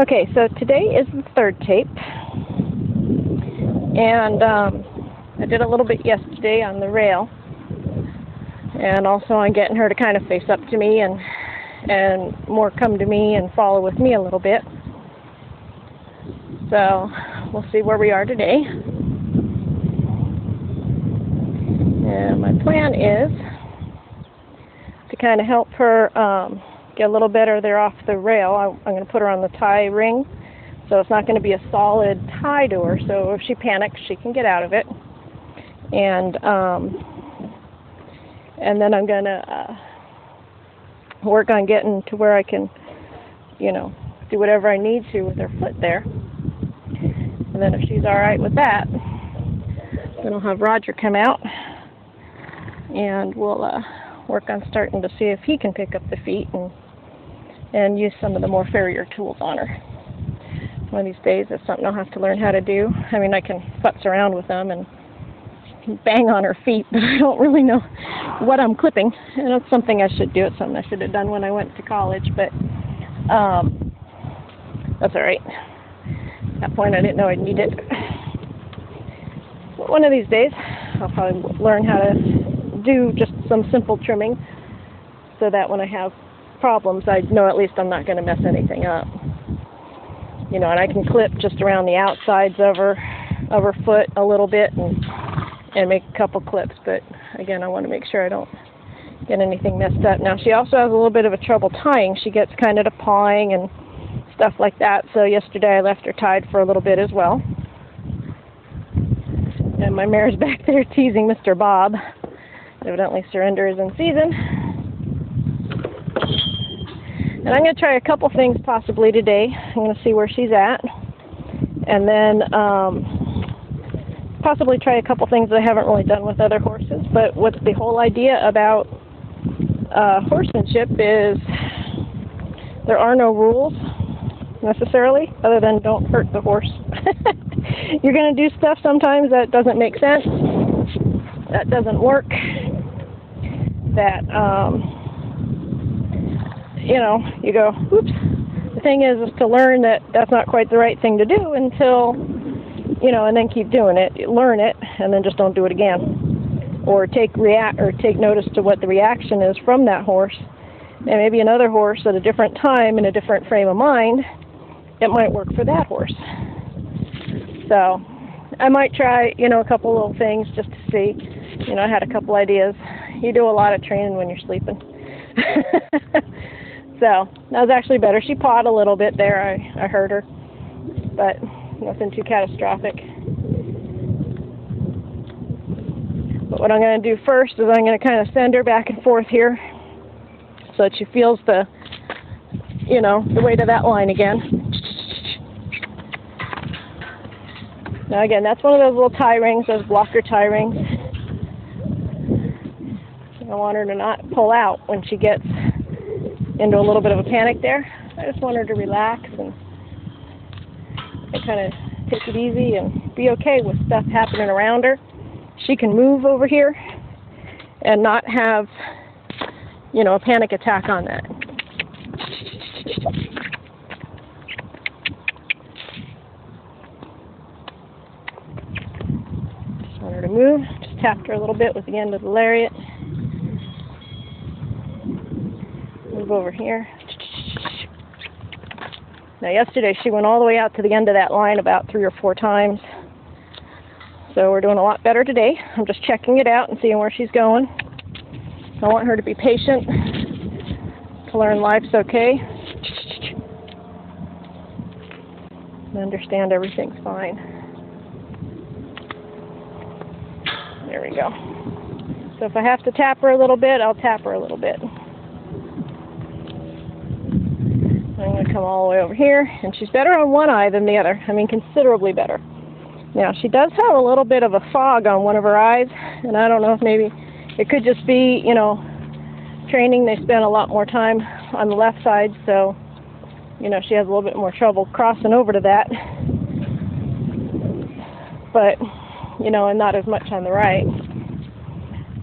Okay, so today is the third tape, and I did a little bit yesterday on the rail, and also on getting her to kind of face up to me and more come to me and follow with me a little bit. So we'll see where we are today. And my plan is to kind of help her get a little better there off the rail. I'm going to put her on the tie ring, so it's not going to be a solid tie to her, so if she panics, she can get out of it. And then I'm going to work on getting to where I can, do whatever I need to with her foot there. And then if she's all right with that, then I'll have Roger come out, and we'll work on starting to see if he can pick up the feet and use some of the more farrier tools on her. One of these days, that's something I'll have to learn how to do. I mean, I can futz around with them and bang on her feet, but I don't really know what I'm clipping. And it's something I should do. It's something I should have done when I went to college, but that's all right. At that point, I didn't know I'd need it. But one of these days, I'll probably learn how to do just some simple trimming so that when I have problems, I know at least I'm not going to mess anything up. And I can clip just around the outsides of her foot a little bit and make a couple clips, but again, I want to make sure I don't get anything messed up. Now, she also has a little bit of a trouble tying. She gets kind of to pawing and stuff like that, so yesterday I left her tied for a little bit as well. And my mare's back there teasing Mr. Bob. Evidently surrender is in season. And I'm going to try a couple things possibly today. I'm going to see where she's at. And then possibly try a couple things that I haven't really done with other horses. But what the whole idea about horsemanship is there are no rules necessarily other than don't hurt the horse. You're going to do stuff sometimes that doesn't make sense, that doesn't work, that you go, oops. The thing is to learn that that's not quite the right thing to do until, and then keep doing it. Learn it, and then just don't do it again. Or take notice to what the reaction is from that horse. And maybe another horse at a different time in a different frame of mind, it might work for that horse. So I might try, a couple little things just to see. I had a couple ideas. You do a lot of training when you're sleeping. So that was actually better. She pawed a little bit there. I heard her, but nothing too catastrophic. But what I'm going to do first is I'm going to kind of send her back and forth here so that she feels the weight of that line again. Now again, that's one of those little tie rings, those blocker tie rings. I want her to not pull out when she gets into a little bit of a panic there. I just want her to relax and kind of take it easy and be okay with stuff happening around her. She can move over here and not have, a panic attack on that. Just want her to move. Just tapped her a little bit with the end of the lariat. Move over here. Now yesterday she went all the way out to the end of that line about 3 or 4 times. So we're doing a lot better today. I'm just checking it out and seeing where she's going. I want her to be patient, to learn life's okay, and understand everything's fine. There we go. So if I have to tap her a little bit, I'll tap her a little bit. I'm going to come all the way over here, and she's better on one eye than the other. I mean, considerably better. Now, she does have a little bit of a fog on one of her eyes, and I don't know if maybe it could just be, training. They spend a lot more time on the left side, so, she has a little bit more trouble crossing over to that. But, and not as much on the right.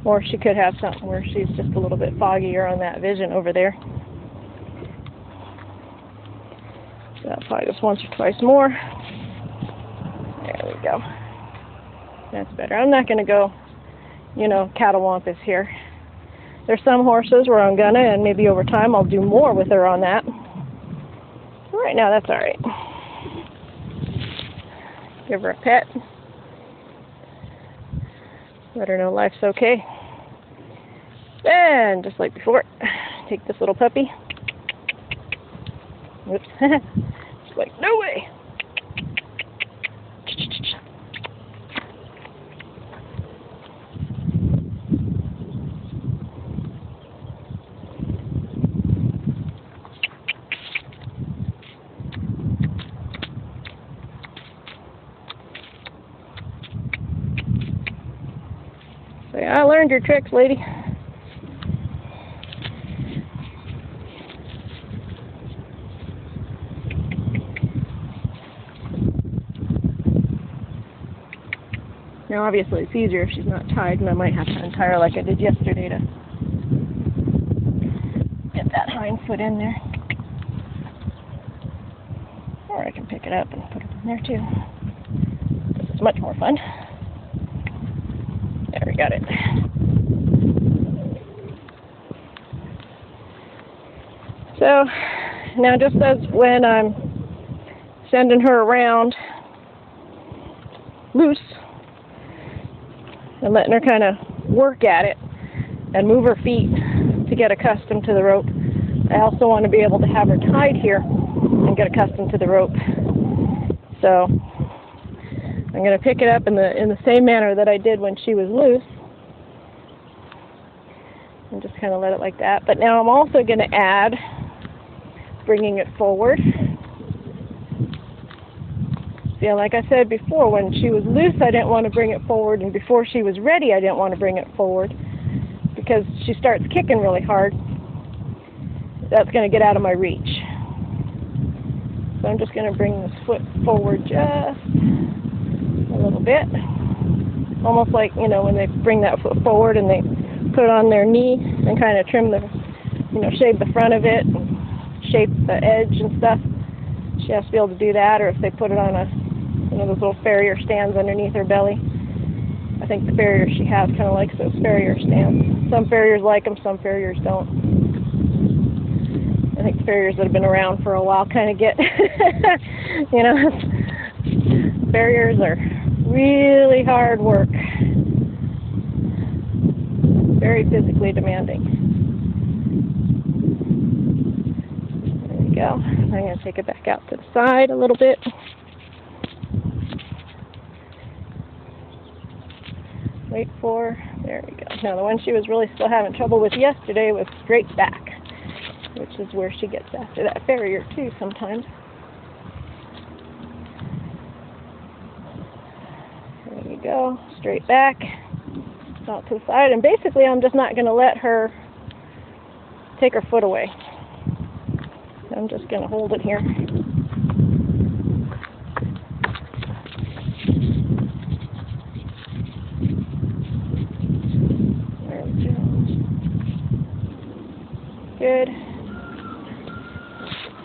Or she could have something where she's just a little bit foggier on that vision over there. Probably just once or twice more. There we go. That's better. I'm not going to go, you know, cattywampus here. There's some horses where I'm gonna, and maybe over time I'll do more with her on that. So right now, that's all right. Give her a pet. Let her know life's okay. And just like before, take this little puppy. Whoops. It's like, no way. So yeah, I learned your tricks, lady. Now obviously it's easier if she's not tied, and I might have to untie her like I did yesterday to get that hind foot in there. Or I can pick it up and put it in there too. This is much more fun. There, we got it. So now just as when I'm sending her around loose and letting her kind of work at it and move her feet to get accustomed to the rope, I also want to be able to have her tied here and get accustomed to the rope. So I'm going to pick it up in the same manner that I did when she was loose, and just kind of let it like that. But now I'm also going to add bringing it forward. See, like I said before, when she was loose, I didn't want to bring it forward, and before she was ready, I didn't want to bring it forward, because she starts kicking really hard. That's going to get out of my reach. So I'm just going to bring this foot forward just a little bit. Almost like, you know, when they bring that foot forward and they put it on their knee and kind of trim the, you know, shave the front of it and shape the edge and stuff. She has to be able to do that, or if they put it on a, you know, those little farrier stands underneath her belly. I think the farrier she has kind of likes those farrier stands. Some farriers like them, some farriers don't. I think the farriers that have been around for a while kind of get, you know, farriers are really hard work. Very physically demanding. There we go. I'm going to take it back out to the side a little bit. Wait for, there we go. Now the one she was really still having trouble with yesterday was straight back, which is where she gets after that farrier too sometimes. There you go, straight back, out to the side, and basically I'm just not going to let her take her foot away. I'm just going to hold it here. There we go. Good.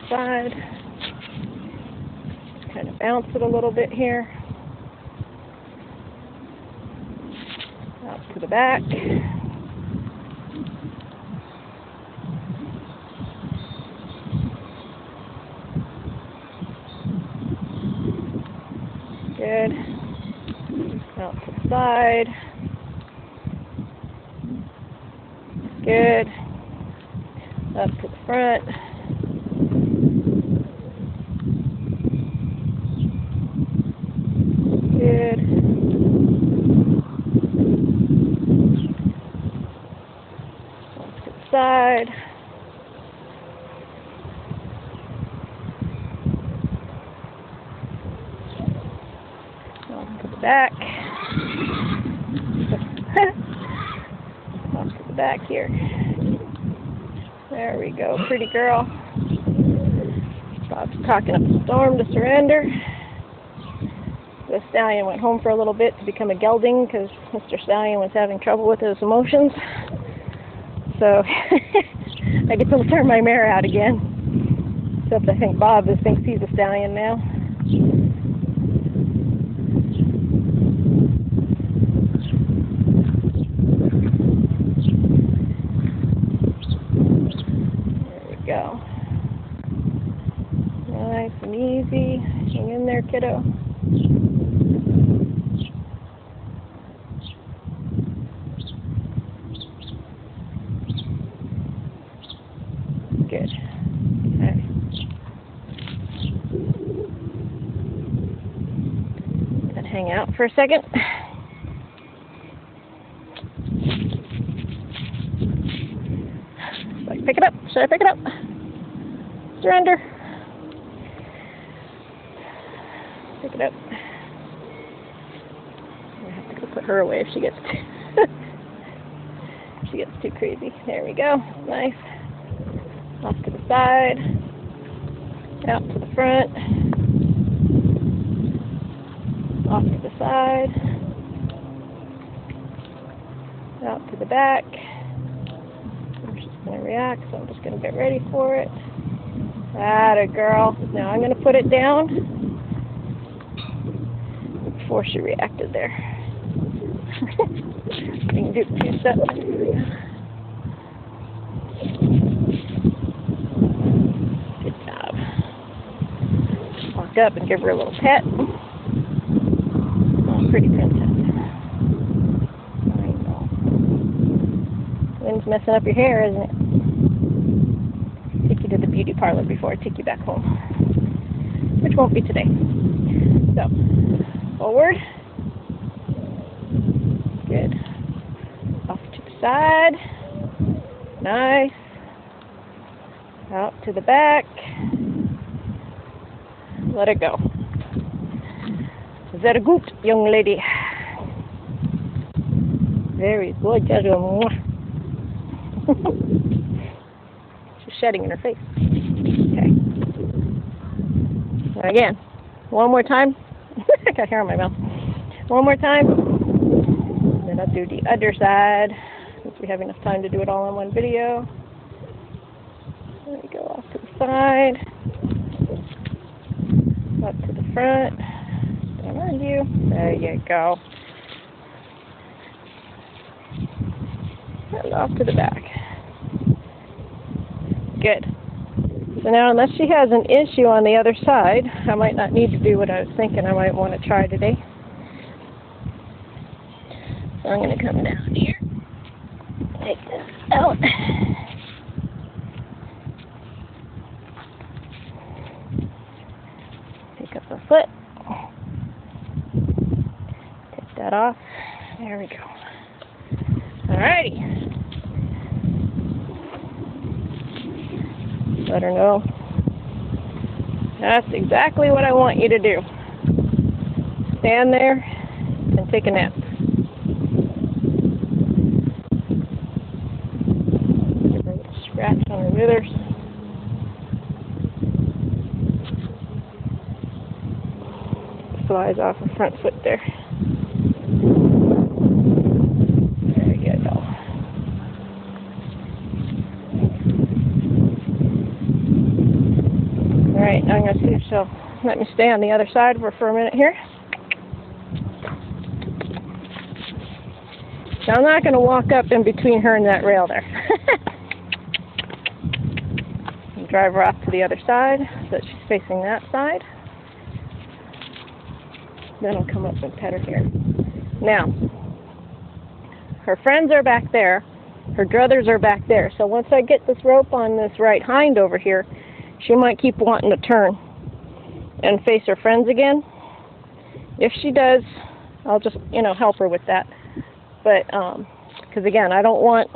Side. Just kind of bounce it a little bit here. Out to the back. Good. Out to the side. Good. Up to the front. Good. Up to the side. Up to the back. Up to the back here. There we go, pretty girl. Bob's talking up a storm to surrender. The stallion went home for a little bit to become a gelding because Mr. Stallion was having trouble with his emotions. So I get to turn my mare out again. Except I think Bob thinks he's a stallion now. There we go. Nice and easy. Hang in there, kiddo. Good. Okay. And hang out for a second. Like, pick it up. Should I pick it up? Surrender. Pick it up. I have to go put her away if she gets if she gets too crazy. There we go. Nice. Off to the side, out to the front, off to the side, out to the back. She's going to react, so I'm just going to get ready for it. Atta girl. Now I'm going to put it down before she reacted there. You can do 2 steps. Walk up and give her a little pet. Oh, pretty princess. I know. Wind's messing up your hair, isn't it? Take you to the beauty parlor before I take you back home. Which won't be today. So, forward. Good. Off to the side. Nice. Out to the back. Let it go. Very good, young lady. Very good. She's shedding in her face. Okay. Again, one more time. I got hair on my mouth. One more time. Then I'll do the other side, since we have enough time to do it all in one video. There we go, off to the side. Up to the front, down on you. There you go. And off to the back. Good. So now, unless she has an issue on the other side, I might not need to do what I was thinking I might want to try today. So I'm going to come down here. Take this out. Up a foot. Take that off. There we go. Alrighty. Let her know. That's exactly what I want you to do. Stand there and take a nap. Give her a little scratch on her withers. Flies off the front foot there. There you go. Alright, now I'm going to see if she'll let me stay on the other side for a minute here. So I'm not going to walk up in between her and that rail there. Drive her off to the other side so that she's facing that side. Then I'll come up and pet her here. Now, her friends are back there. Her druthers are back there. So once I get this rope on this right hind over here, she might keep wanting to turn and face her friends again. If she does, I'll just, help her with that. But, because again, I don't want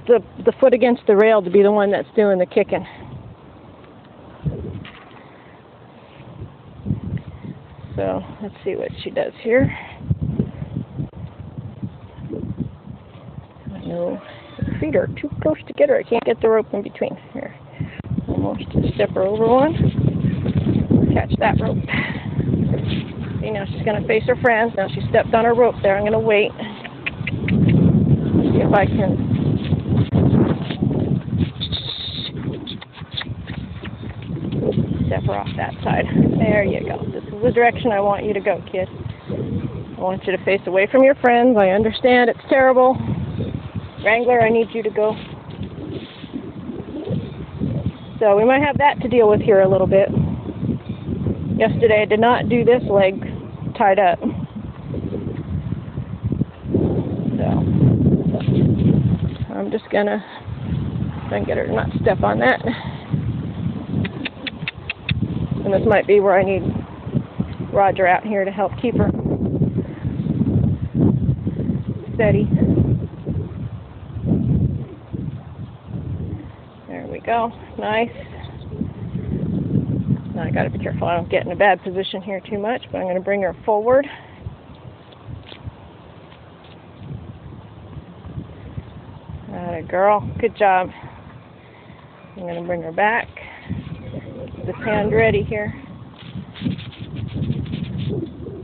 the foot against the rail to be the one that's doing the kicking. So let's see what she does here. I know her feet are too close together. I can't get the rope in between. Here, almost step her over one. Catch that rope. See, now she's going to face her friends. Now she stepped on her rope there. I'm going to wait. See if I can. step her off that side. There you go. This is the direction I want you to go, kid. I want you to face away from your friends. I understand it's terrible. Wrangler, I need you to go. So we might have that to deal with here a little bit. Yesterday I did not do this leg tied up. So I'm just gonna try and get her to not step on that. And this might be where I need Roger out here to help keep her steady. There we go. Nice. Now I gotta be careful I don't get in a bad position here too much, but I'm gonna bring her forward. Atta girl. Good job. I'm gonna bring her back. Get this hand ready here.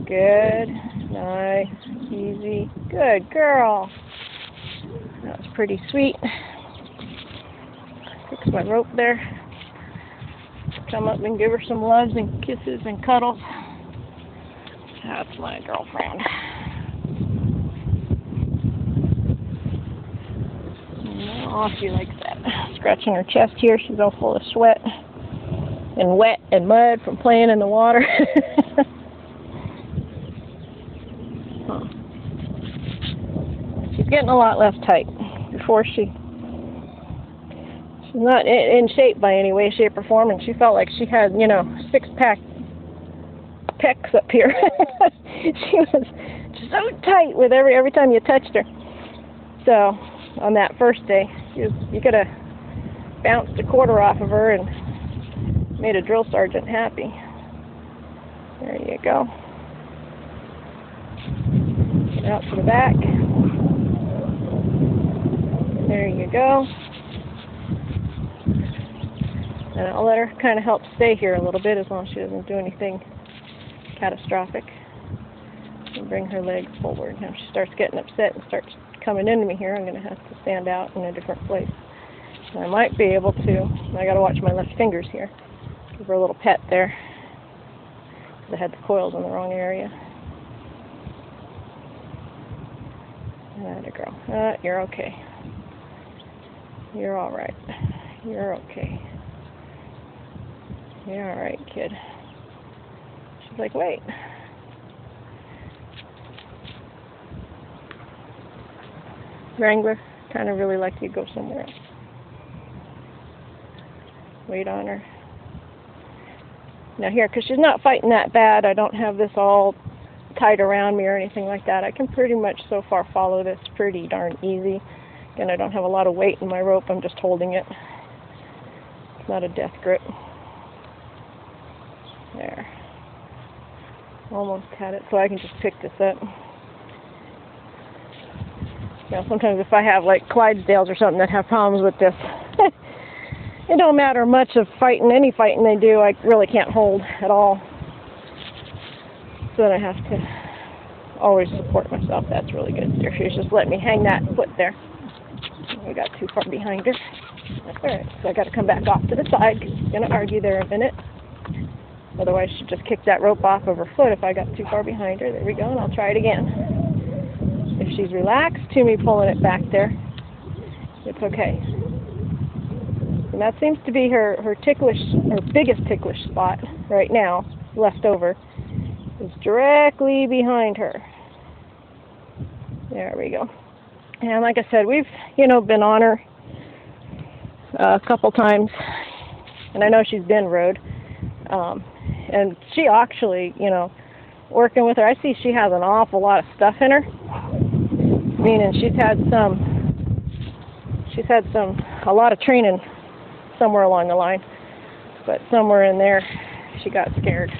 Good. Nice. Easy. Good girl. That was pretty sweet. Fix my rope there. Come up and give her some loves and kisses and cuddles. That's my girlfriend. Oh, she likes that. Scratching her chest here. She's all full of sweat and wet and mud from playing in the water. Huh. She's getting a lot less tight. Before she's not in shape by any way, shape, or form, and she felt like she had, you know, six-pack pecs up here. She was so tight with every time you touched her. So on that first day, you could have bounced a quarter off of her and made a drill sergeant happy. There you go. Get out to the back. There you go. And I'll let her kind of help stay here a little bit as long as she doesn't do anything catastrophic. And bring her legs forward. Now if she starts getting upset and starts coming into me here, I'm going to have to stand out in a different place. And I might be able to, I got to watch my left fingers here. Give her a little pet there. Because I had the coils in the wrong area. Atta girl. You're okay. You're alright. You're okay. You're alright, kid. She's like, wait. Wrangler, kind of really like you to go somewhere else. Wait on her. Now here, because she's not fighting that bad, I don't have this all tied around me or anything like that. I can pretty much so far follow this pretty darn easy. Again, I don't have a lot of weight in my rope, I'm just holding it. It's not a death grip. There. Almost had it, so I can just pick this up. Now, sometimes if I have like Clydesdales or something that have problems with this, it don't matter much of fighting, any fighting they do, I really can't hold at all. So then I have to always support myself. That's really good. There, she's just letting me hang that foot there. We got too far behind her. That's alright. So I got to come back off to the side because she's going to argue there a minute. Otherwise, she'd just kick that rope off of her foot if I got too far behind her. There we go, and I'll try it again. If she's relaxed to me pulling it back there, it's okay. And that seems to be her biggest ticklish spot right now, left over, is directly behind her. There we go. And like I said, we've, been on her a couple times, and I know she's been rode. And she actually, working with her, I see she has an awful lot of stuff in her. Meaning she's had a lot of training somewhere along the line. But somewhere in there, she got scared.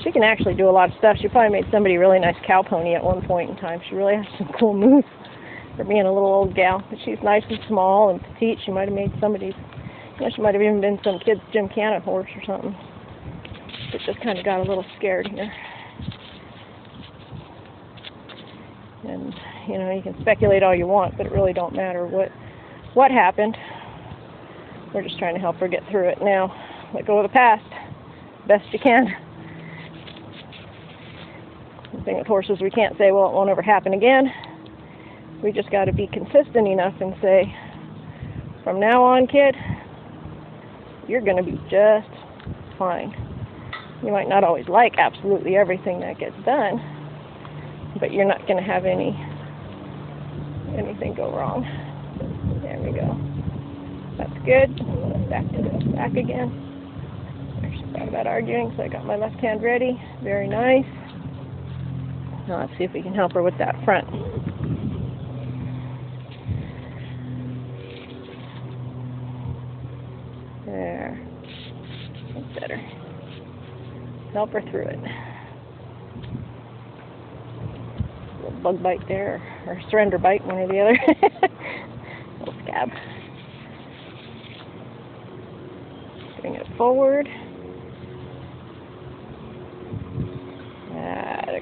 She can actually do a lot of stuff. She probably made somebody a really nice cow pony at one point in time. She really has some cool moves for being a little old gal. But she's nice and small and petite. She might have made somebody's, she might have even been some kid's gymkhana horse or something. It just kind of got a little scared here. And, you can speculate all you want, but it really don't matter what happened. We're just trying to help her get through it now. Let go of the past. best you can. The thing with horses, we can't say, well, it won't ever happen again. We just got to be consistent enough and say, from now on, kid, you're going to be just fine. You might not always like absolutely everything that gets done, but you're not going to have anything go wrong. There we go. That's good. Back to the back again. Actually thought about arguing, so I got my left hand ready. Very nice. Now let's see if we can help her with that front. There. That's better. Help her through it. A little bug bite there, or surrender bite, one or the other. Little scab. Bring it forward. There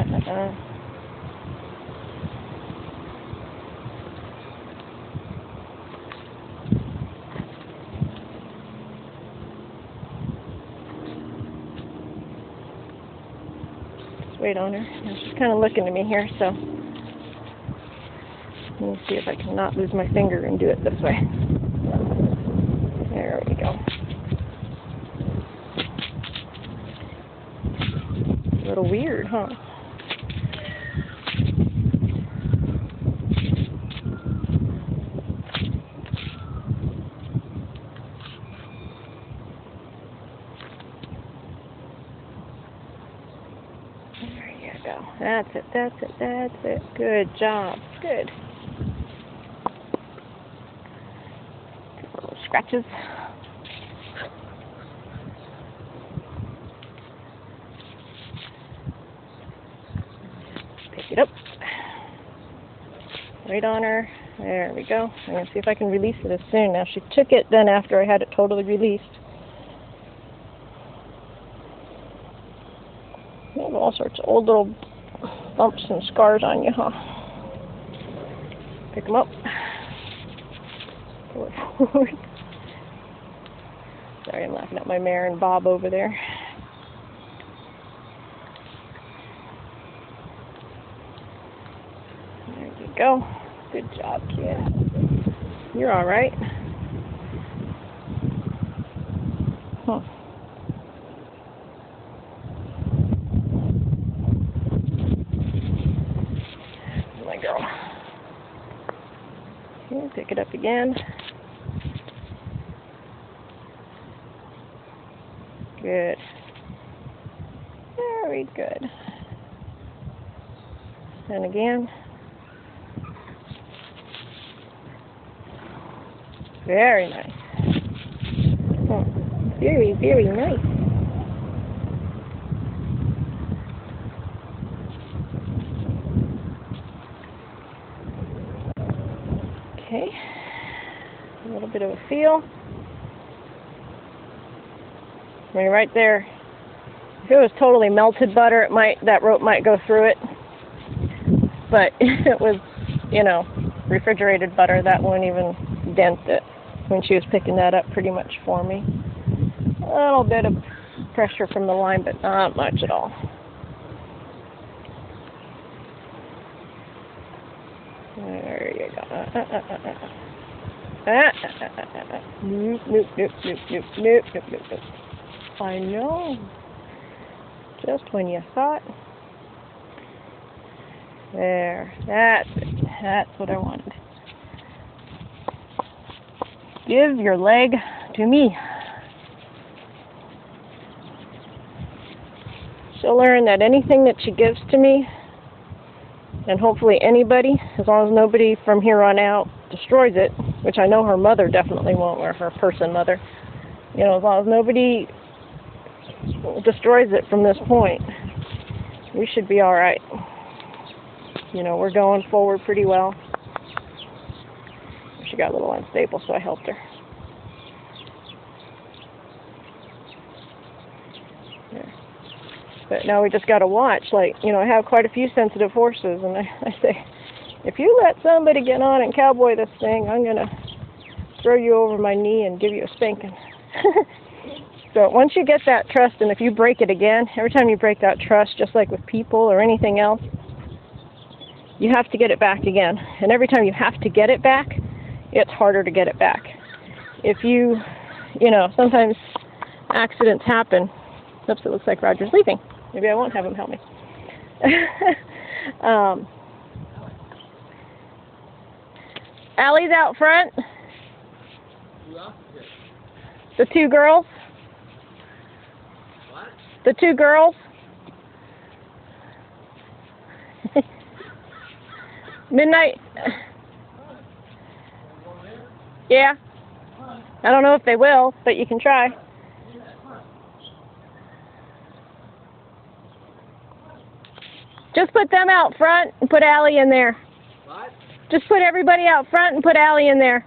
we go. Wait on her. She's kind of looking at me here, so let me see if I can not lose my finger and do it this way. There we go. A little weird, huh? Go. That's it, that's it, that's it. Good job. Good. Little scratches. Pick it up. Wait on her. There we go. I'm going to see if I can release it as soon. Now she took it then after I had it totally released. You have all sorts of old little bumps and scars on you, huh? Pick them up. Pull it forward. Sorry, I'm laughing at my mare and Bob over there. There you go. Good job, kid. You're all right. Huh. Girl. Okay, pick it up again. Good. Very good. And again. Very nice. Oh, very, very nice. Okay, a little bit of a feel. I mean, right there, if it was totally melted butter, that rope might go through it. But it was, refrigerated butter, that wouldn't even dent it when she was picking that up pretty much for me. A little bit of pressure from the line, but not much at all. There you go. Nope, nope, nope, nope, nope, nope, nope, nope, nope. I know. Just when you thought. There. That's it. That's what I wanted. Give your leg to me. She'll learn that anything that she gives to me, and hopefully anybody, as long as nobody from here on out destroys it, which I know her mother definitely won't, or her person mother, as long as nobody destroys it from this point, we should be all right. We're going forward pretty well. She got a little unstable, so I helped her. There. But now we just got to watch. I have quite a few sensitive horses, and I say, if you let somebody get on and cowboy this thing, I'm gonna throw you over my knee and give you a spanking. So once you get that trust, and if you break it again, every time you break that trust, just like with people or anything else, you have to get it back again. And every time you have to get it back, it's harder to get it back. If you know, sometimes accidents happen. Oops, it looks like Roger's leaving. Maybe I won't have him help me. Allie's out front. The two girls. What? The two girls. Midnight. Yeah. I don't know if they will, but you can try. Just put them out front and put Allie in there. What? Just put everybody out front and put Allie in there.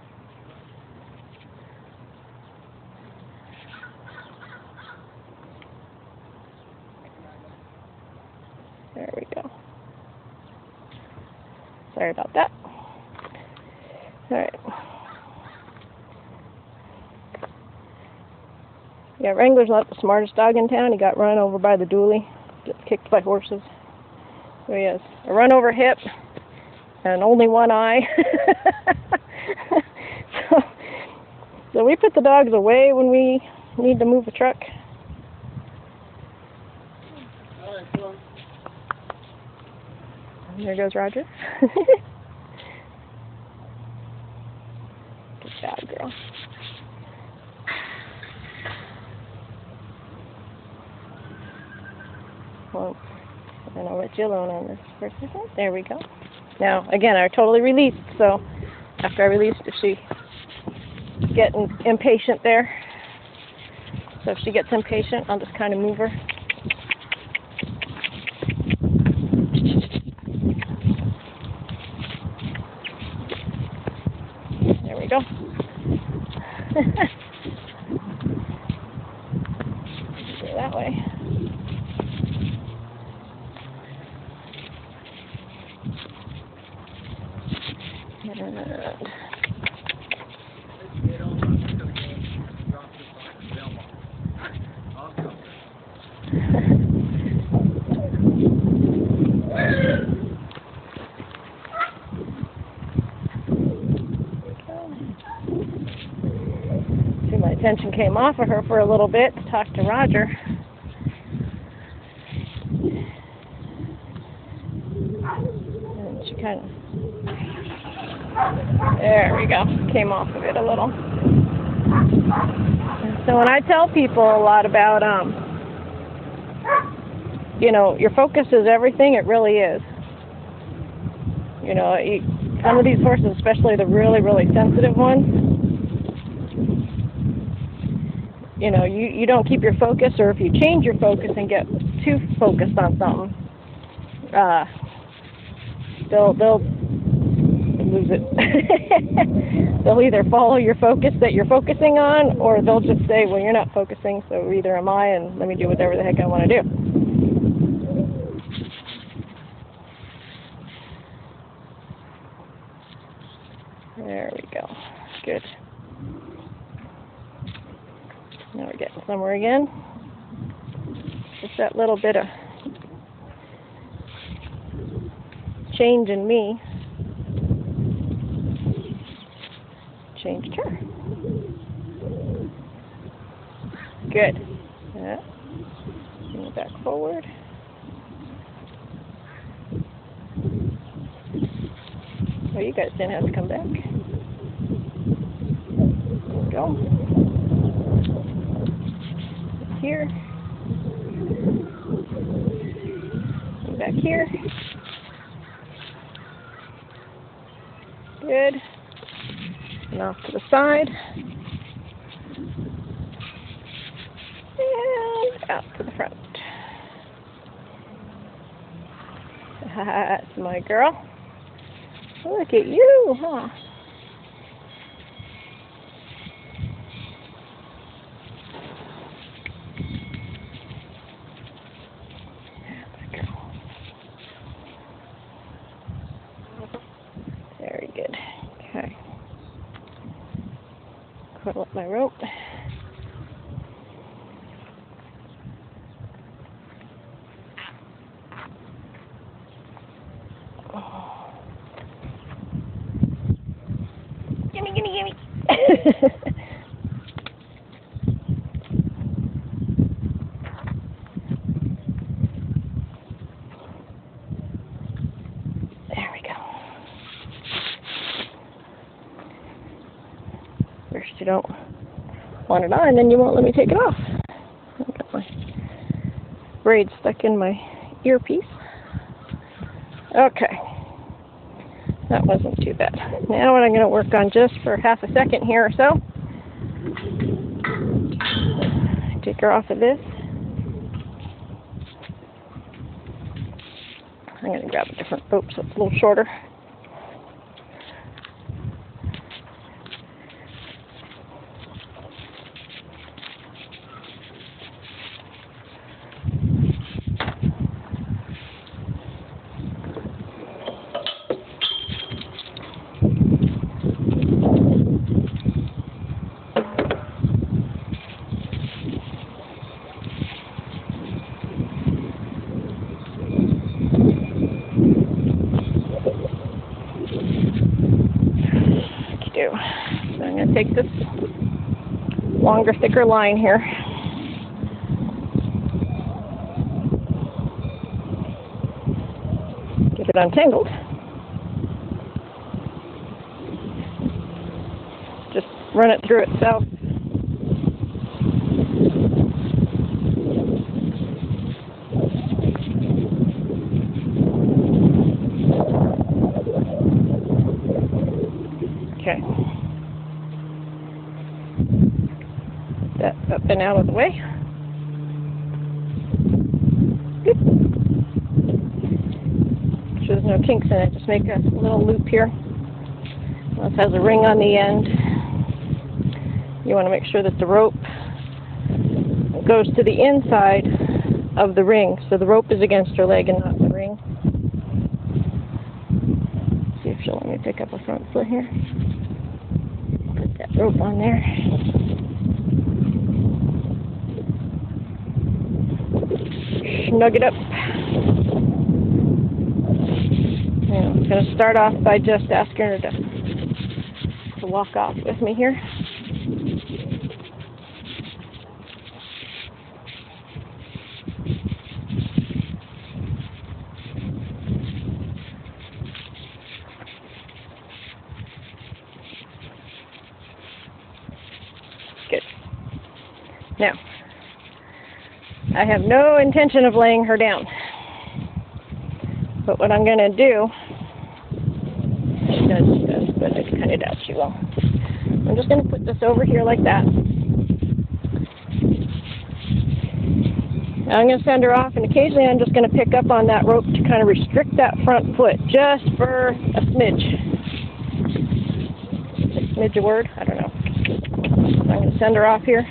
There we go. Sorry about that. All right. Yeah, Wrangler's not the smartest dog in town. He got run over by the dually, gets kicked by horses. So he has a run over hip and only one eye. So we put the dogs away when we need to move a truck. And there goes Roger. Good job, girl. Well, and I'll let you alone on this for a second. There we go. Now, again, I totally released, so after I released, if she gets impatient there, so if she gets impatient, I'll just kind of move her. There we go. Go that way. See, my attention came off of her for a little bit to talk to Roger. And she kind of, there we go, came off of it a little. So when I tell people a lot about, you know, your focus is everything, it really is. You know, some of these horses, especially the really, really sensitive ones, you know, you don't keep your focus, or if you change your focus and get too focused on something, they'll lose it. They'll either follow your focus that you're focusing on, or they'll just say, well, you're not focusing, so either am I, and let me do whatever the heck I want to do. There we go. Good. Now we're getting somewhere again. Just that little bit of change in me changed her. Good. Yeah. Bring it back forward. Oh, you guys didn't have to come back. There we go. Here. And back here. Good. And off to the side. And out to the front. That's my girl. Look at you, huh? Very good. Okay. Pull up my rope. Gimme, gimme, gimme. There we go. First you don't want it on, then you won't let me take it off. I've got my braid stuck in my earpiece. Okay. That wasn't too bad. Now what I'm going to work on just for half a second here or so. Take her off of this. I'm going to grab a different rope so it's a little shorter. So I'm going to take this longer, thicker line here. Get it untangled. Just run it through itself. Okay. That up and out of the way. Good. Make sure there's no kinks in it. Just make a little loop here. This has a ring on the end. You want to make sure that the rope goes to the inside of the ring, so the rope is against her leg and not the ring. See if she'll let me pick up a front foot here. Put that rope on there. Snug it up. And I'm going to start off by just asking her to walk off with me here. Good. Now, I have no intention of laying her down. But what I'm going to do, she does, but I kind of doubt she will. I'm just going to put this over here like that. Now I'm going to send her off, and occasionally I'm just going to pick up on that rope to kind of restrict that front foot, just for a smidge. A smidge a word? I don't know. So I'm going to send her off here.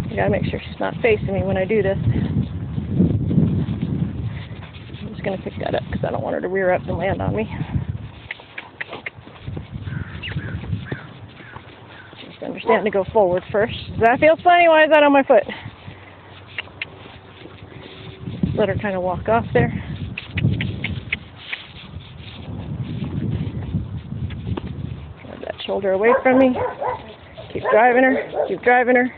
I gotta make sure she's not facing me when I do this. I'm just gonna pick that up because I don't want her to rear up and land on me. Just understand to go forward first. Does that feel funny? Why is that on my foot? Just let her kind of walk off there. Grab that shoulder away from me. Keep driving her. Keep driving her.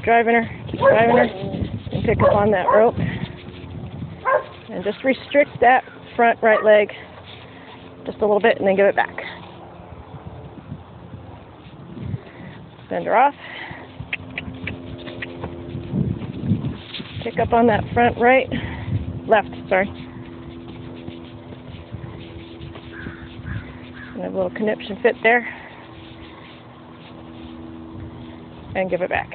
Driving her, keep driving her, and pick up on that rope, and just restrict that front right leg just a little bit, and then give it back. Send her off, pick up on that front left, sorry, and a little conniption fit there, and give it back.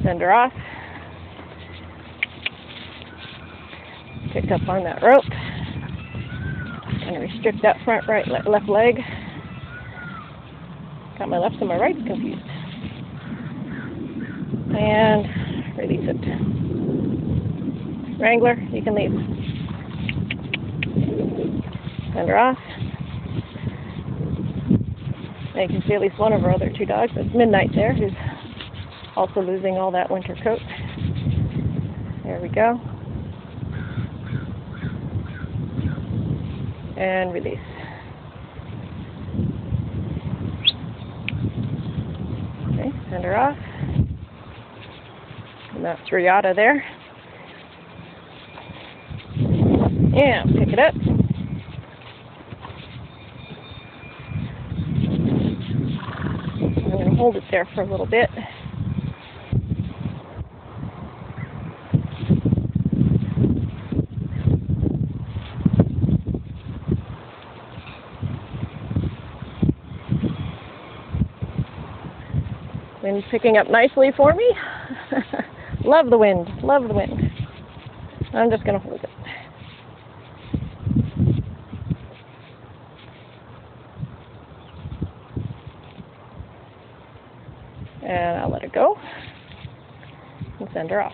Send her off. Pick up on that rope. Kind of restrict that front left leg. Got my left and my right confused. And release it. Wrangler, you can leave. Send her off. And you can see at least one of our other 2 dogs. That's Midnight there, who's also losing all that winter coat. There we go. And release. Okay, send her off. And that's Riata there. And pick it up. I'm going to hold it there for a little bit. Wind's picking up nicely for me. Love the wind, love the wind. I'm just going to hold it. And I'll let her go and send her off.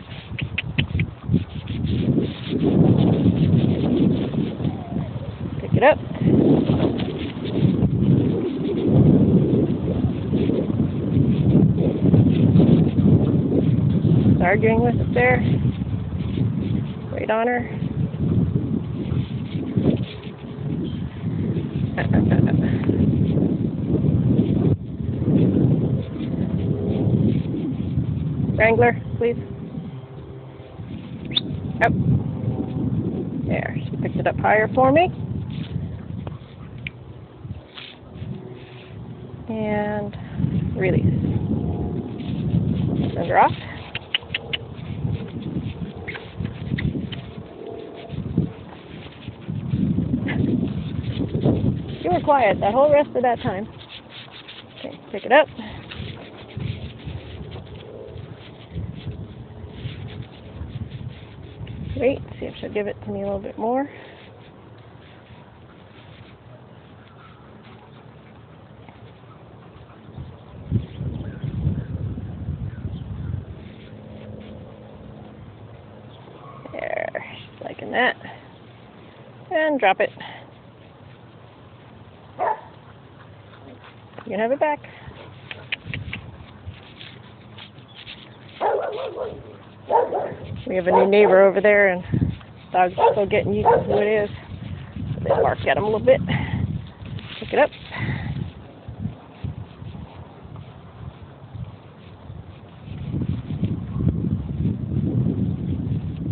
Pick it up. Arguing with it there. Wait on her. Wrangler, please. Up. There, she picked it up higher for me. And release. Send her off. You were quiet that whole rest of that time. Okay, pick it up. Wait, see if she'll give it to me a little bit more. There, she's liking that. And drop it. You can have it back. We have a new neighbor over there, and dogs are still getting used to who it is. So they bark at him a little bit. Pick it up.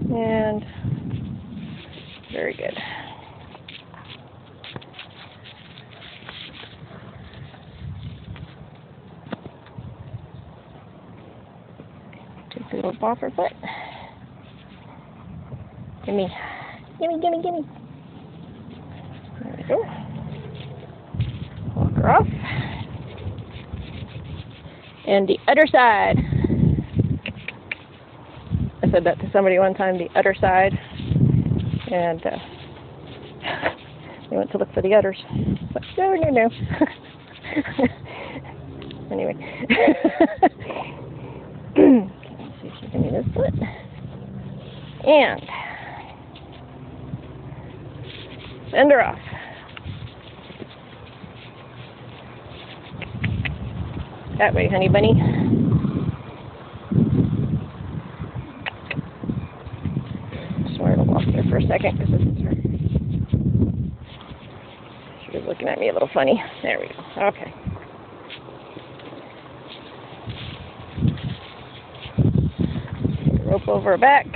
And very good. Take the little boffer foot. Gimme. Gimme, gimme, gimme. There we go. Walk her off. And the other side. I said that to somebody one time, the other side. And they went to look for the udders. But no, no, no. Anyway. Let's see if she can do this foot. And send her off. That way, honey bunny. Just wanted to walk there for a second because this is her. She was looking at me a little funny. There we go. Okay. Take the rope over her back.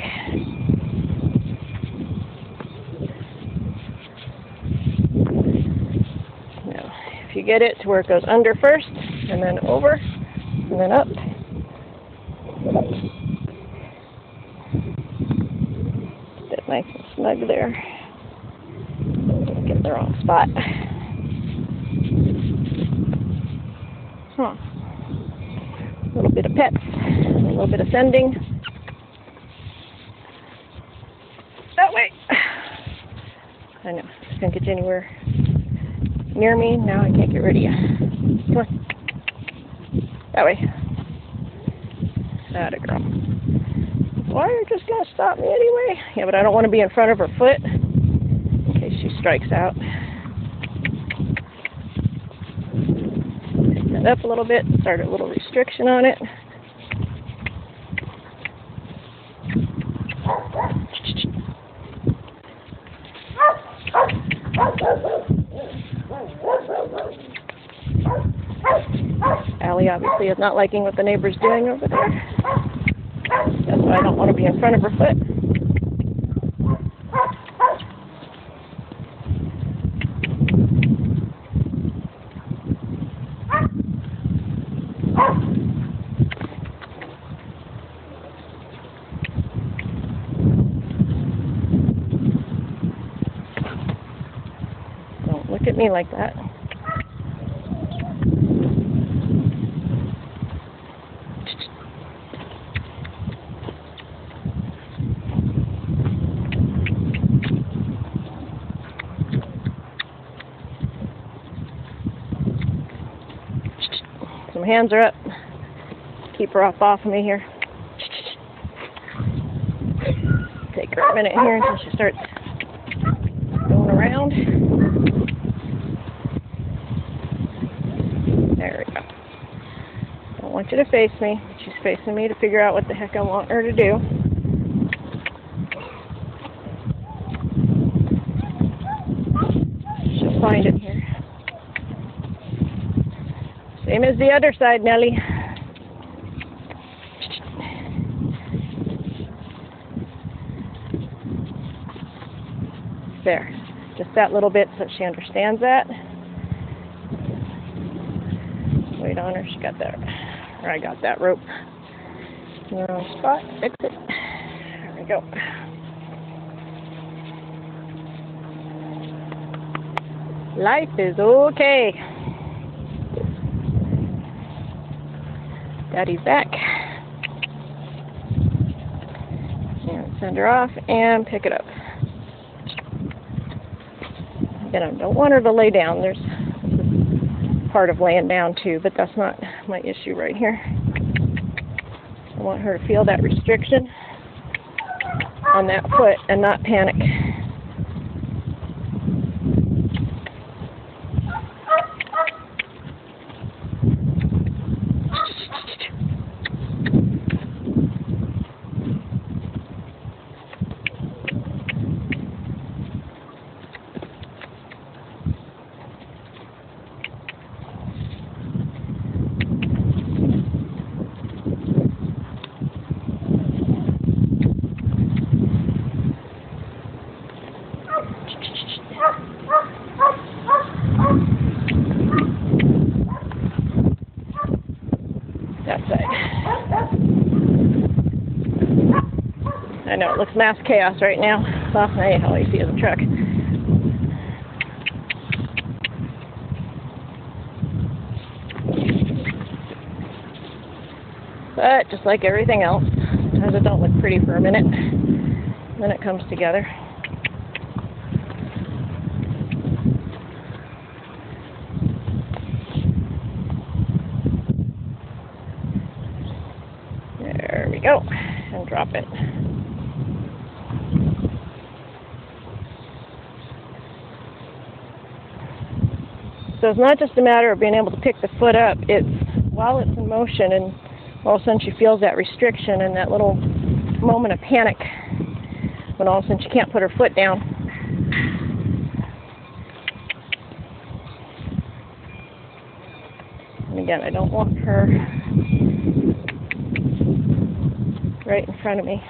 If you get it to where it goes under first, and then over, and then up. Get that nice and snug there. Get in the wrong spot. A little bit of pets, a little bit of sending. That way. I know, I can't get you anywhere near me. Now I can't get rid of you. Come on. That way. Atta girl. Why are you just going to stop me anyway? Yeah, but I don't want to be in front of her foot in case she strikes out. stand up a little bit, start a little restriction on it. Allie obviously is not liking what the neighbor's doing over there. That's why I don't want to be in front of her foot. Don't look at me like that. Some hands are up. Keep her off of me here. Take her a minute here until she starts going around. There we go. Don't want you to face me. She's facing me to figure out what the heck I want her to do. She'll find it here. Same as the other side, Nellie. There. Just that little bit so she understands that. Wait on her. She got that. Or I got that rope in the wrong spot. Fix it. There we go. Life is okay. Daddy's back. And send her off and pick it up. Again, I don't want her to lay down. There's part of laying down too, but that's not my issue right here. I want her to feel that restriction on that foot and not panic. That side. I know it looks mass chaos right now. Well, all you see is a truck. But just like everything else, sometimes it don't look pretty for a minute, then it comes together. There we go, and drop it. So it's not just a matter of being able to pick the foot up, it's while it's in motion and all of a sudden she feels that restriction and that little moment of panic when all of a sudden she can't put her foot down. And again, I don't want her right in front of me.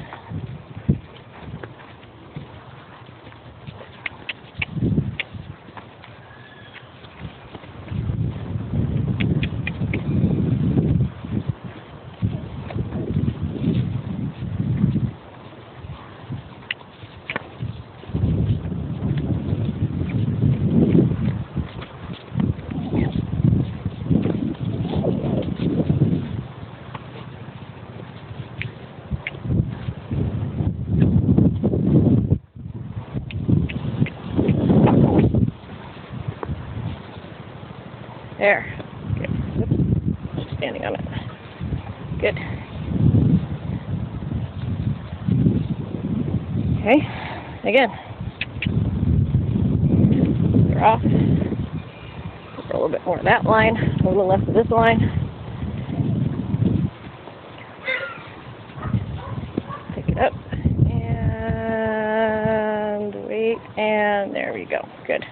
There. Good. Oops. Standing on it. Good. Okay. Again. They're off. Give her a little bit more of that line, a little less of this line. Pick it up, and wait, and there we go. Good.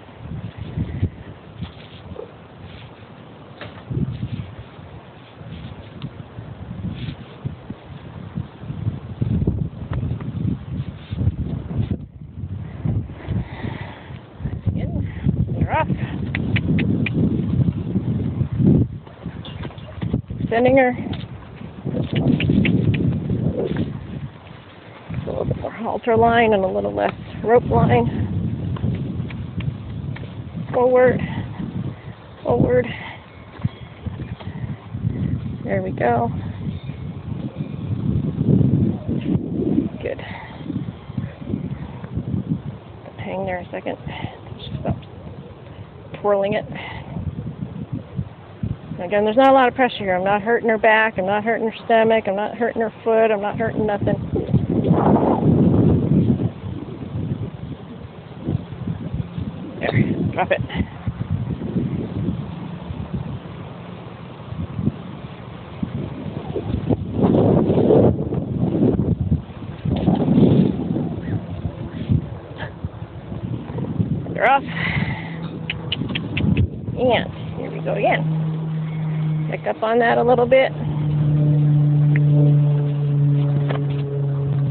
Sending her. A little bit more halter line and a little less rope line. Forward. Forward. There we go. Good. Hang there a second. Just stop twirling it. Again, there's not a lot of pressure here. I'm not hurting her back. I'm not hurting her stomach. I'm not hurting her foot. I'm not hurting nothing. There. Drop it. They're off. And here we go again. Pick up on that a little bit.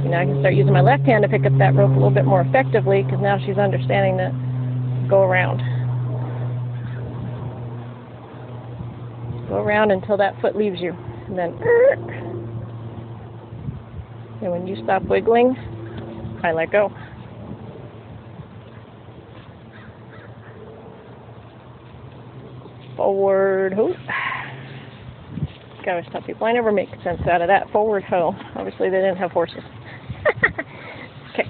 Now I can start using my left hand to pick up that rope a little bit more effectively because now she's understanding to go around. Go around until that foot leaves you. And then, and when you stop wiggling, I let go. Forward, hoop. Gotta stop people. I never make sense out of that. Forward hoe. Obviously they didn't have horses. Okay.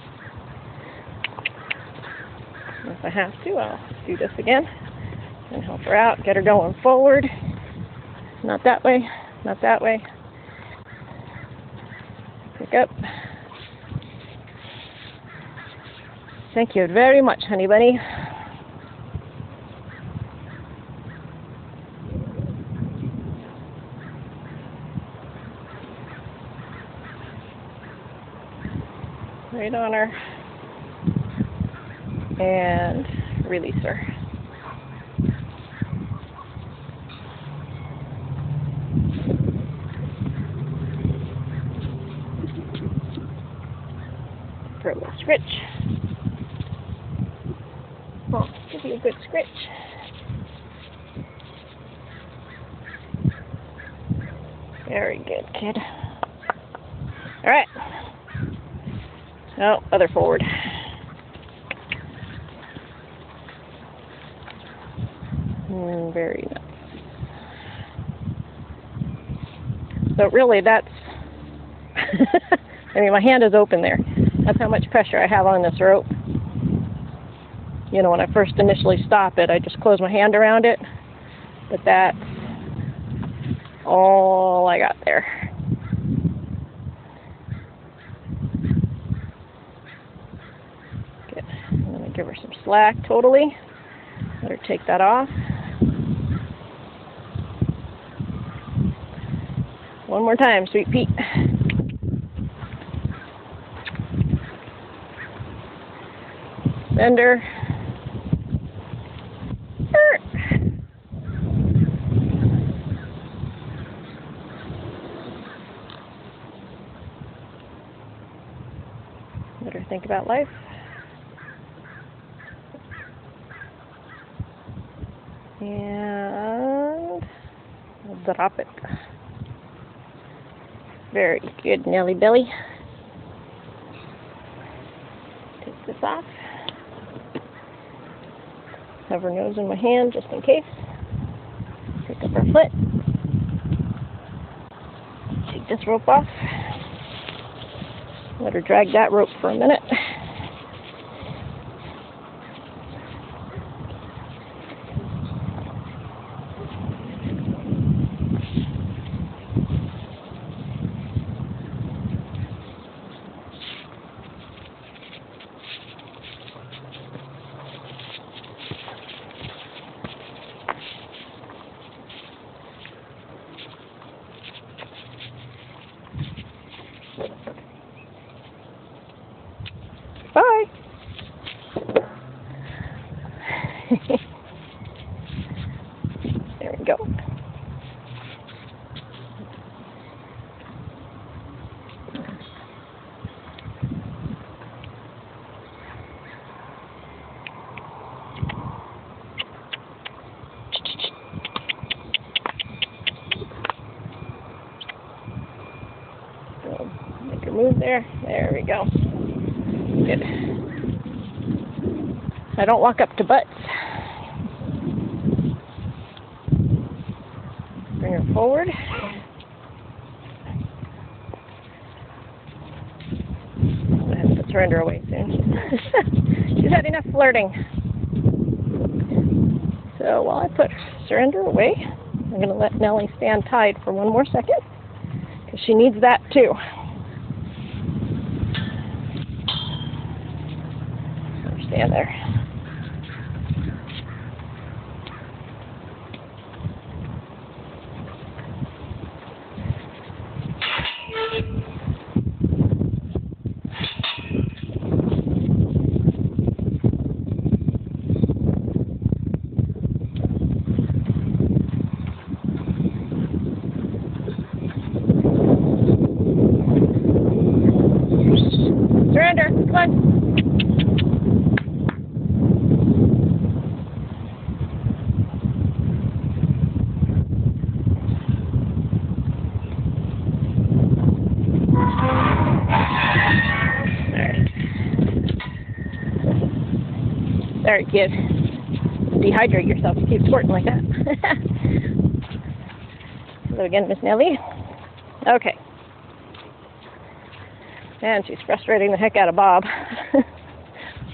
If I have to, I'll do this again and help her out. Get her going forward. Not that way. Not that way. Pick up. Thank you very much, honey bunny. Right on her, and release her. For a little scritch. Oh, give you a good scritch. Very good, kid. All right. No, other forward. Very nice. So really that's, I mean my hand is open there. That's how much pressure I have on this rope. You know, when I first initially stop it, I just close my hand around it. But that's all I got there. I'm going to give her some slack totally. Let her take that off. One more time, Sweet Pete. Send her. Let her think about life. And drop it. Very good, Nellie Belly. Take this off. Have her nose in my hand just in case. Pick up her foot. Take this rope off. Let her drag that rope for a minute. there. There we go. Good. I don't walk up to butts. Bring her forward. I'm going to have to surrender away soon. She's had enough flirting. So while I put surrender away, I'm going to let Nellie stand tied for one more second, because she needs that too. So stand there. Surrender, come on. Sorry, kid. Dehydrate yourself. You keep squirting like that. Hello again, Miss Nellie. Okay. And she's frustrating the heck out of Bob.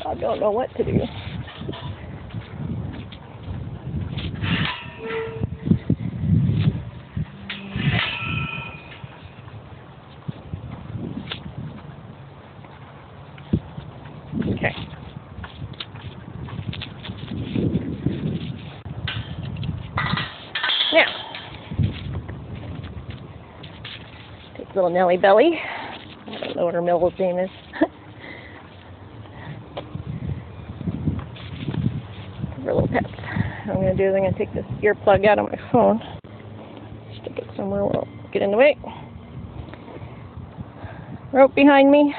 Bob don't know what to do. Okay. Now, take little Nellie Belly. I don't know what her middle name is. For little pets. What I'm going to do is I'm going to take this earplug out of my phone. Stick it somewhere where it'll get in the way. Rope behind me.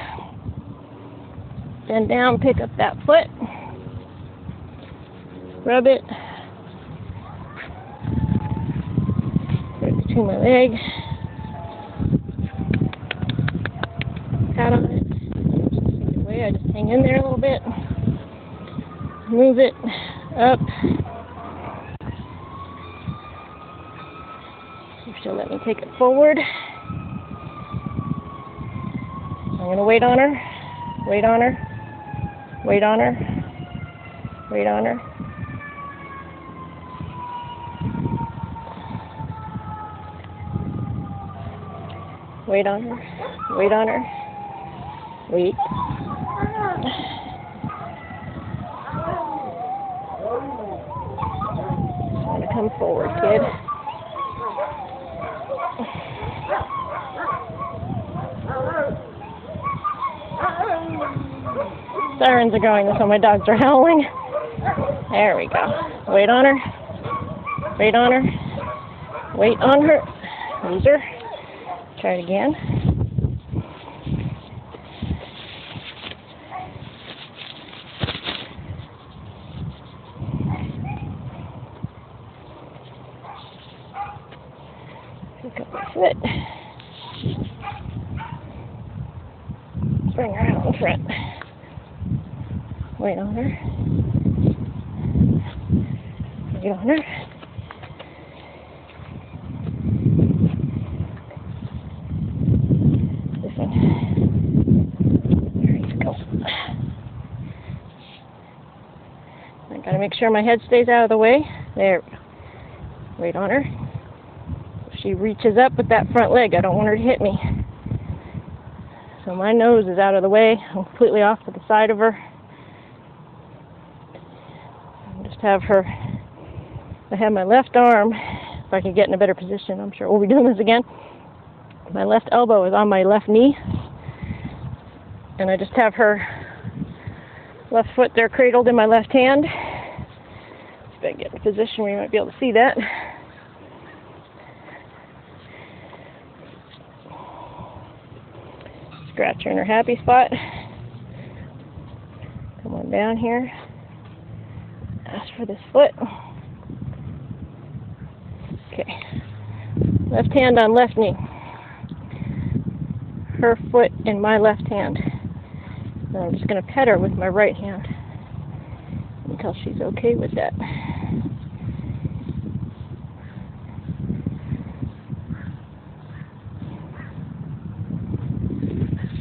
Bend down, pick up that foot. Rub it. Put it between my legs. Pat on it. I just hang in there a little bit. Move it up. See if she'll let me take it forward. I'm going to wait on her. Wait on her. Wait on her. Wait on her. Wait on her. Wait on her. Wait. Just want to come forward, kid. Sirens are going, so my dogs are howling. There we go. Wait on her. Wait on her. Wait on her. Lose her. Try it again. Pick up my foot. Bring her out in front. Wait on her. Wait on her. This one. There you go. I gotta make sure my head stays out of the way. There we go. Wait on her. If she reaches up with that front leg, I don't want her to hit me. So my nose is out of the way. I'm completely off to the side of her. Just have her, I have my left arm, if I can get in a better position, I'm sure we'll be doing this again. My left elbow is on my left knee, and I just have her left foot there cradled in my left hand. If I get in a position where you might be able to see that. Scratch her in her happy spot. Come on down here. Ask for this foot. Okay. Left hand on left knee. her foot in my left hand. And I'm just going to pet her with my right hand until she's okay with that.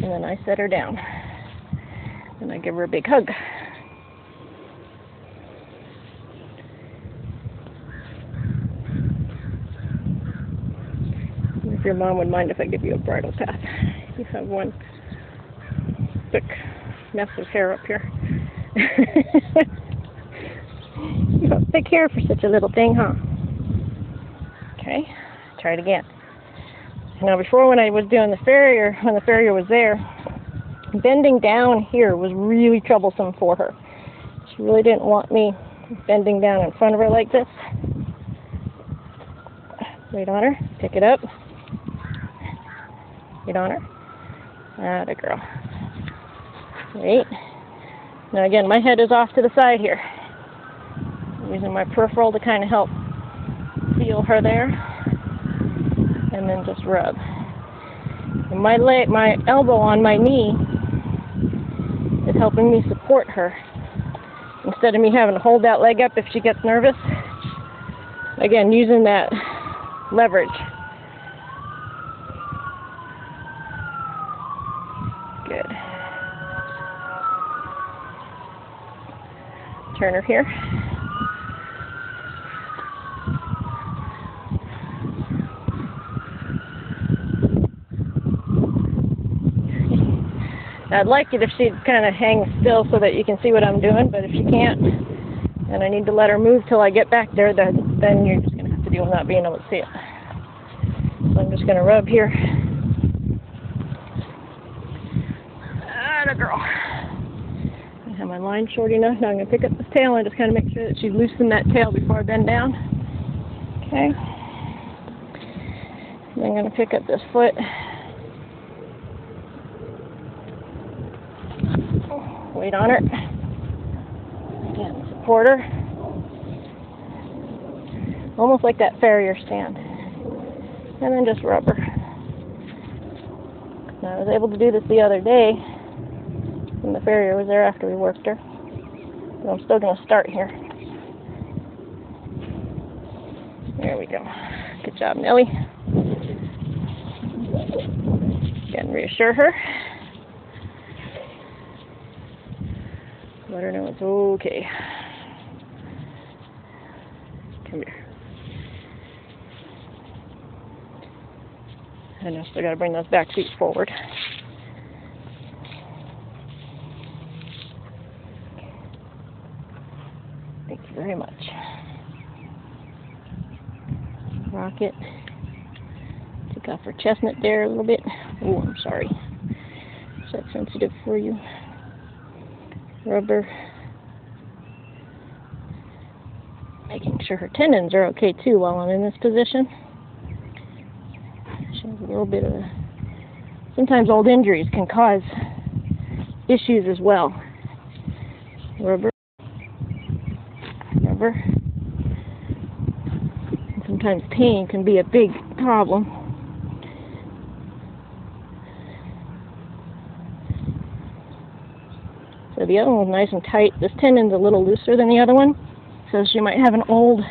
And then I set her down. And I give her a big hug. If your mom would mind if I give you a bridle path. You have one thick mess of hair up here. You have thick hair for such a little thing, huh? Okay, try it again. Now before, when I was doing the farrier, when the farrier was there, bending down here was really troublesome for her. She really didn't want me bending down in front of her like this. Wait on her, pick it up. Wait on her. Atta girl. Wait. Now again, my head is off to the side here. I'm using my peripheral to kind of help feel her there. And then just rub. And my elbow on my knee is helping me support her. Instead of me having to hold that leg up if she gets nervous. Again, using that leverage. Good. Turn her here. I'd like it if she'd kind of hang still so that you can see what I'm doing, but if she can't, and I need to let her move till I get back there, then you're just going to have to deal with not being able to see it. So I'm just going to rub here. Atta girl. I have my line short enough. Now I'm going to pick up this tail and just kind of make sure that she's loosened that tail before I bend down. Okay. And I'm going to pick up this foot. Wait on her. Again, support her. Almost like that farrier stand. And then just rub her. Now, I was able to do this the other day when the farrier was there after we worked her. But I'm still going to start here. There we go. Good job, Nellie. Again, reassure her. Let her know it's okay. Come here. And I still got to bring those back feet forward. Thank you very much. Rock it. Take off her chestnut there a little bit. Oh, I'm sorry. Is that sensitive for you? Rubber. Making sure her tendons are okay too while I'm in this position. She has a little bit of sometimes old injuries can cause issues as well. Rubber. Rubber. And sometimes pain can be a big problem. So the other one was nice and tight. This tendon's a little looser than the other one. So she might have an old,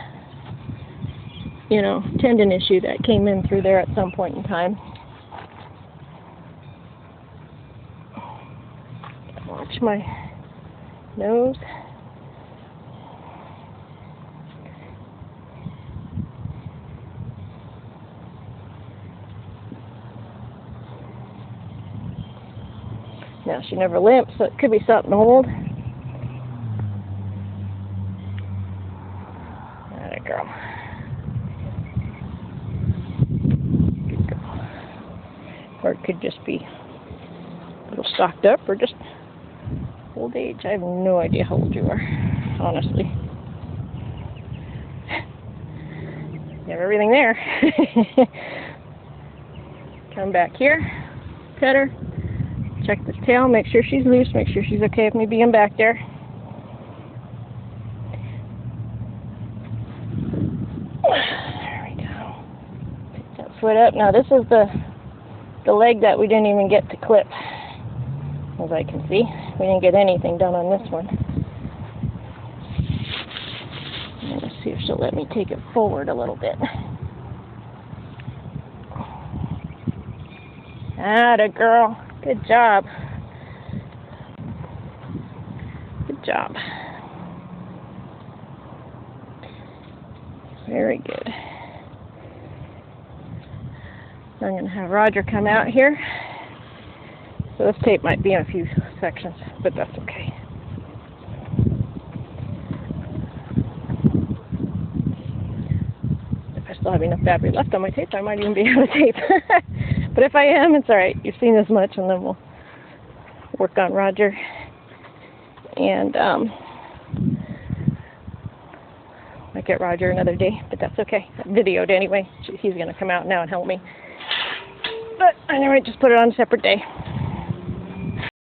tendon issue that came in through there at some point in time. Watch my nose. Now, she never limps, so it could be something old. Atta girl. Good girl. Or it could just be a little stocked up, or just old age. I have no idea how old you are, honestly. You have everything there. Come back here, pet her. Check this tail, make sure she's loose, make sure she's okay with me being back there. There we go. Pick that foot up. Now this is the the leg that we didn't even get to clip. As I can see, we didn't get anything done on this one. I'm going to see if she'll let me take it forward a little bit. Atta girl. Good job. Good job. Very good. I'm going to have Roger come out here. So this tape might be in a few sections, but that's okay. If I still have enough battery left on my tape, I might even be able to tape. But if I am, it's alright. You've seen this much, and then we'll work on Roger. And might get Roger another day, but that's okay. I videoed anyway. He's going to come out now and help me. But anyway, just put it on a separate day.